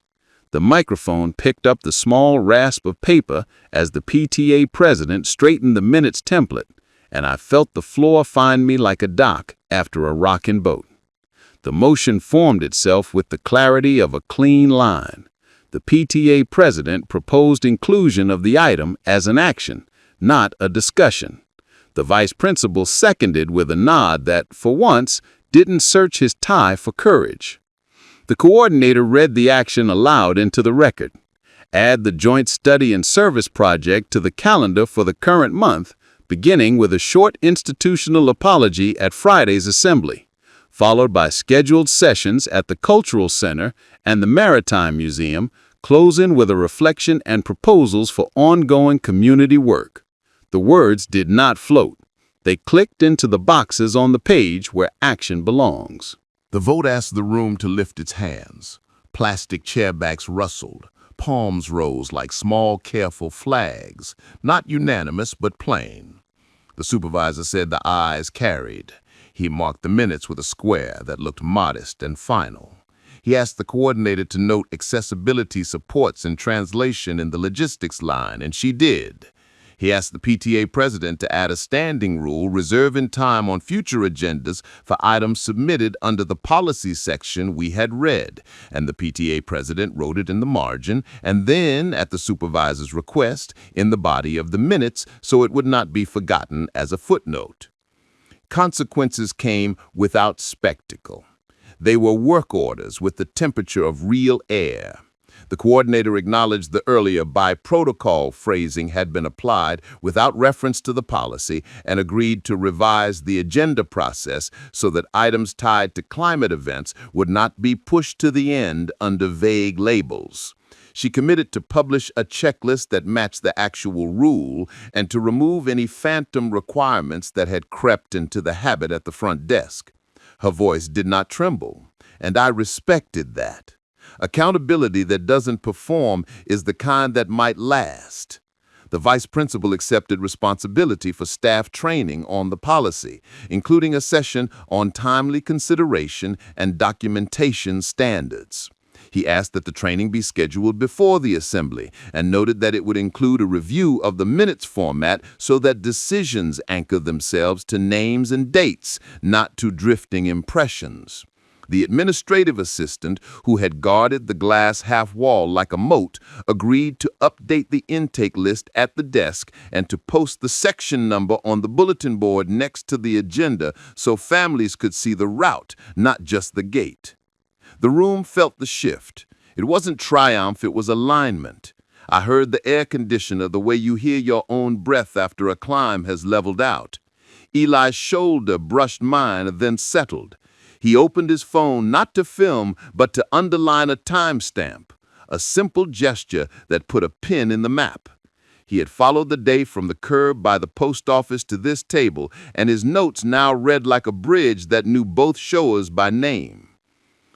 B: The microphone picked up the small rasp of paper as the PTA president straightened the minutes template, and I felt the floor find me like a dock after a rocking boat. The motion formed itself with the clarity of a clean line. The PTA president proposed inclusion of the item as an action, not a discussion. The vice principal seconded with a nod that, for once, didn't search his tie for courage. The coordinator read the action aloud into the record. Add the joint study and service project to the calendar for the current month, beginning with a short institutional apology at Friday's assembly, followed by scheduled sessions at the Cultural Center and the Maritime Museum, closing with a reflection and proposals for ongoing community work. The words did not float. They clicked into the boxes on the page where action belongs.
A: The vote asked the room to lift its hands. Plastic chairbacks rustled. Palms rose like small, careful flags. Not unanimous, but plain. The supervisor said the ayes carried. He marked the minutes with a square that looked modest and final. He asked the coordinator to note accessibility supports and translation in the logistics line, and she did. He asked the PTA president to add a standing rule reserving time on future agendas for items submitted under the policy section we had read, and the PTA president wrote it in the margin, and then, at the supervisor's request, in the body of the minutes so it would not be forgotten as a footnote. Consequences came without spectacle. They were work orders with the temperature of real air.
C: The coordinator acknowledged the earlier by protocol phrasing had been applied without reference to the policy and agreed to revise the agenda process so that items tied to climate events would not be pushed to the end under vague labels. She committed to publish a checklist that matched the actual rule and to remove any phantom requirements that had crept into the habit at the front desk. Her voice did not tremble, and I respected that. Accountability that doesn't perform is the kind that might last. The vice principal accepted responsibility for staff training on the policy, including a session on timely consideration and documentation standards. He asked that the training be scheduled before the assembly and noted that it would include a review of the minutes format so that decisions anchor themselves to names and dates, not to drifting impressions. The administrative assistant, who had guarded the glass half wall like a moat, agreed to update the intake list at the desk and to post the section number on the bulletin board next to the agenda so families could see the route, not just the gate. The room felt the shift. It wasn't triumph, it was alignment. I heard the air conditioner the way you hear your own breath after a climb has leveled out. Eli's shoulder brushed mine, then settled. He opened his phone not to film, but to underline a timestamp, a simple gesture that put a pin in the map. He had followed the day from the curb by the post office to this table, and his notes now read like a bridge that knew both showers by name.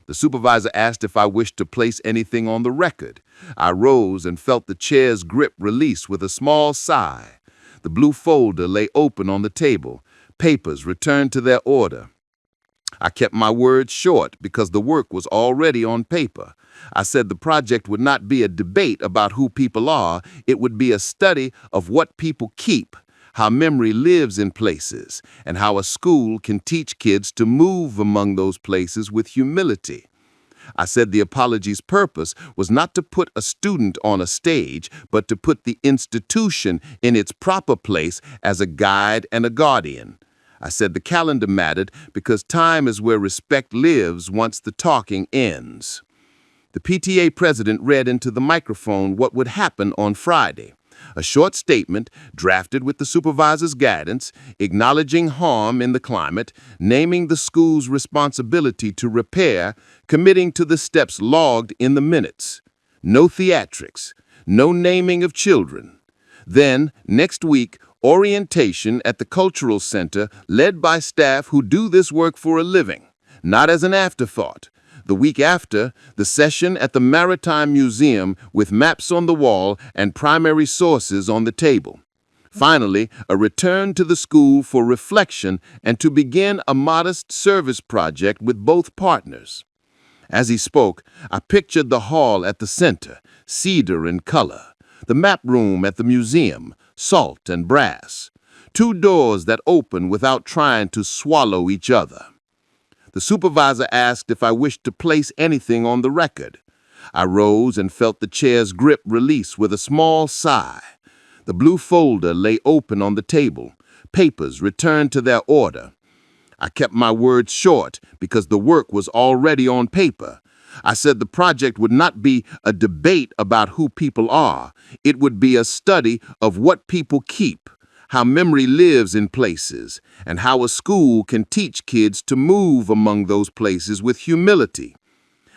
C: The supervisor asked if I wished to place anything on the record. I rose and felt the chair's grip release with a small sigh. The blue folder lay open on the table. Papers returned to their order. I kept my words short because the work was already on paper. I said the project would not be a debate about who people are. It would be a study of what people keep, how memory lives in places, and how a school can teach kids to move among those places with humility. I said the apology's purpose was not to put a student on a stage, but to put the institution in its proper place as a guide and a guardian. I said the calendar mattered because time is where respect lives once the talking ends. The PTA president read into the microphone what would happen on Friday. A short statement, drafted with the supervisor's guidance, acknowledging harm in the climate, naming the school's responsibility to repair, committing to the steps logged in the minutes. No theatrics, no naming of children. Then, next week, orientation at the Cultural Center led by staff who do this work for a living, not as an afterthought. The week after, the session at the Maritime Museum with maps on the wall and primary sources on the table. Finally, a return to the school for reflection and to begin a modest service project with both partners. As he spoke, I pictured the hall at the center, cedar in color, the map room at the museum, salt and brass, two doors that open without trying to swallow each other. The supervisor asked if I wished to place anything on the record. I rose and felt the chair's grip release with a small sigh. The blue folder lay open on the table. Papers returned to their order. I kept my words short because the work was already on paper. I said the project would not be a debate about who people are. It would be a study of what people keep, how memory lives in places, and how a school can teach kids to move among those places with humility.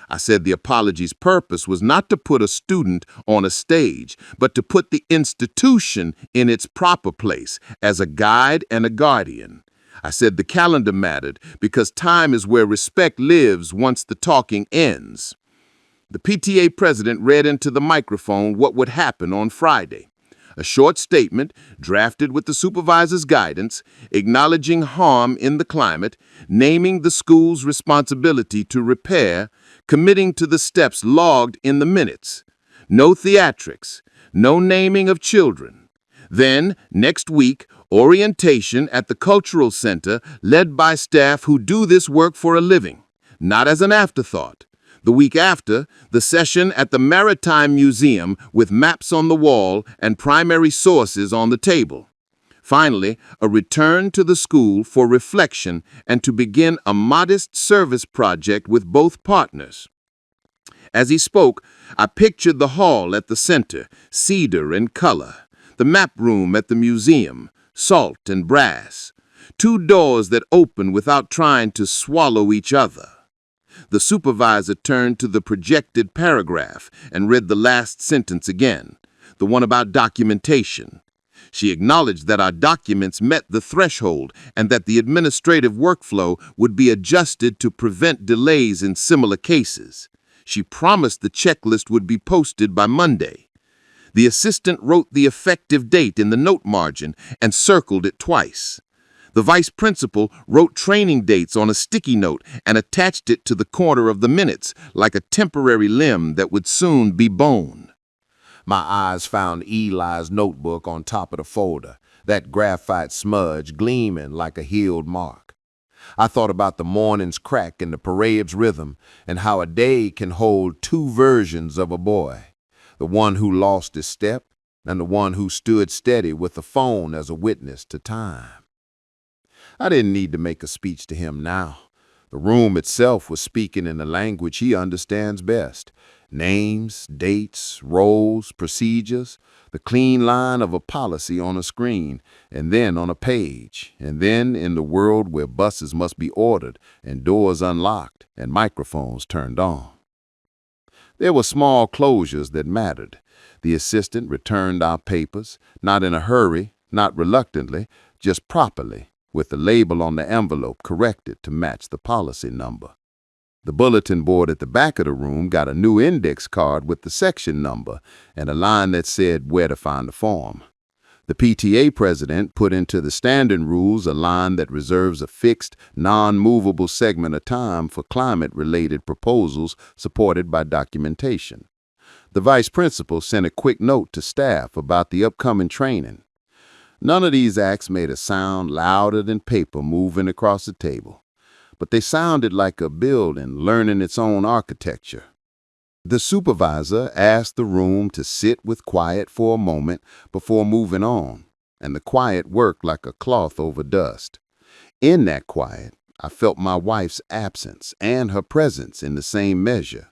C: I said the apology's purpose was not to put a student on a stage, but to put the institution in its proper place as a guide and a guardian. I said the calendar mattered because time is where respect lives once the talking ends. The PTA president read into the microphone what would happen on Friday. A short statement, drafted with the supervisor's guidance, acknowledging harm in the climate, naming the school's responsibility to repair, committing to the steps logged in the minutes. No theatrics, no naming of children. Then, next week, orientation at the Cultural Center led by staff who do this work for a living, not as an afterthought. The week after, the session at the Maritime Museum with maps on the wall and primary sources on the table. Finally, a return to the school for reflection and to begin a modest service project with both partners. As he spoke, I pictured the hall at the center, cedar and color, the map room at the museum, salt and brass, two doors that open without trying to swallow each other. The supervisor turned to the projected paragraph and read the last sentence again, the one about documentation. She acknowledged that our documents met the threshold and that the administrative workflow would be adjusted to prevent delays in similar cases. She promised the checklist would be posted by Monday. The assistant wrote the effective date in the note margin and circled it twice. The vice principal wrote training dates on a sticky note and attached it to the corner of the minutes like a temporary limb that would soon be bone.
A: My eyes found Eli's notebook on top of the folder, that graphite smudge gleaming like a healed mark. I thought about the morning's crack in the parade's rhythm and how a day can hold two versions of a boy, the one who lost his step and the one who stood steady with the phone as a witness to time. I didn't need to make a speech to him now. The room itself was speaking in the language he understands best. Names, dates, roles, procedures, the clean line of a policy on a screen, and then on a page, and then in the world where buses must be ordered and doors unlocked and microphones turned on. There were small closures that mattered. The assistant returned our papers, not in a hurry, not reluctantly, just properly, with the label on the envelope corrected to match the policy number. The bulletin board at the back of the room got a new index card with the section number and a line that said where to find the form. The PTA president put into the standing rules a line that reserves a fixed, non-movable segment of time for climate-related proposals supported by documentation. The vice principal sent a quick note to staff about the upcoming training. None of these acts made a sound louder than paper moving across the table, but they sounded like a building learning its own architecture. The supervisor asked the room to sit with quiet for a moment before moving on, and the quiet worked like a cloth over dust. In that quiet, I felt my wife's absence and her presence in the same measure.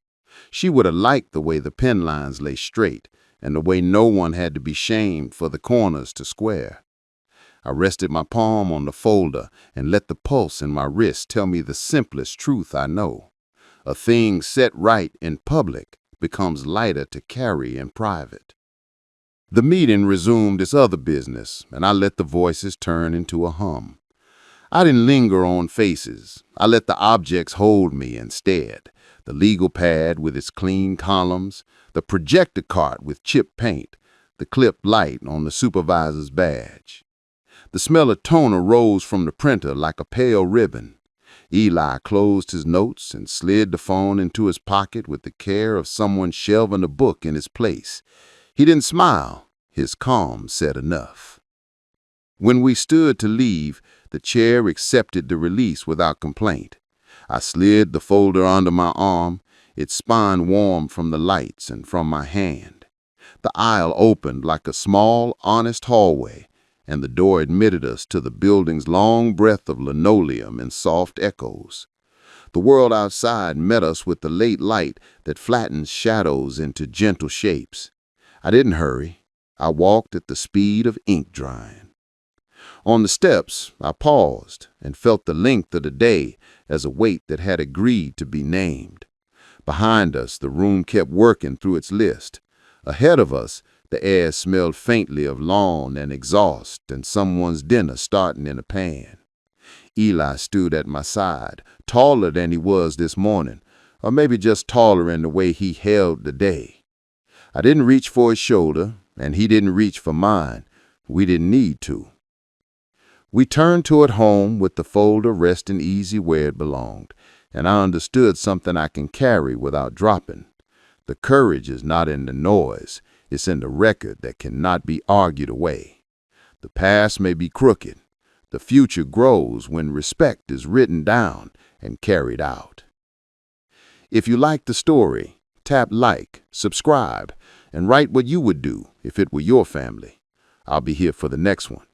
A: She would have liked the way the pen lines lay straight and the way no one had to be shamed for the corners to square. I rested my palm on the folder and let the pulse in my wrist tell me the simplest truth I know. A thing set right in public becomes lighter to carry in private. The meeting resumed its other business, and I let the voices turn into a hum. I didn't linger on faces. I let the objects hold me instead. The legal pad with its clean columns, the projector cart with chipped paint, the clipped light on the supervisor's badge. The smell of toner rose from the printer like a pale ribbon. Eli closed his notes and slid the phone into his pocket with the care of someone shelving a book in his place. He didn't smile. His calm said enough. When we stood to leave, the chair accepted the release without complaint. I slid the folder under my arm, its spine warm from the lights and from my hand. The aisle opened like a small, honest hallway, and the door admitted us to the building's long breadth of linoleum and soft echoes. The world outside met us with the late light that flattens shadows into gentle shapes. I didn't hurry. I walked at the speed of ink drying. On the steps, I paused and felt the length of the day as a weight that had agreed to be named. Behind us, the room kept working through its list. Ahead of us, the air smelled faintly of lawn and exhaust and someone's dinner starting in a pan. Eli stood at my side, taller than he was this morning, or maybe just taller in the way he held the day. I didn't reach for his shoulder, and he didn't reach for mine. We didn't need to. We turned toward home with the folder resting easy where it belonged, and I understood something I can carry without dropping. The courage is not in the noise. It's in the record that cannot be argued away. The past may be crooked. The future grows when respect is written down and carried out. If you like the story, tap like, subscribe, and write what you would do if it were your family. I'll be here for the next one.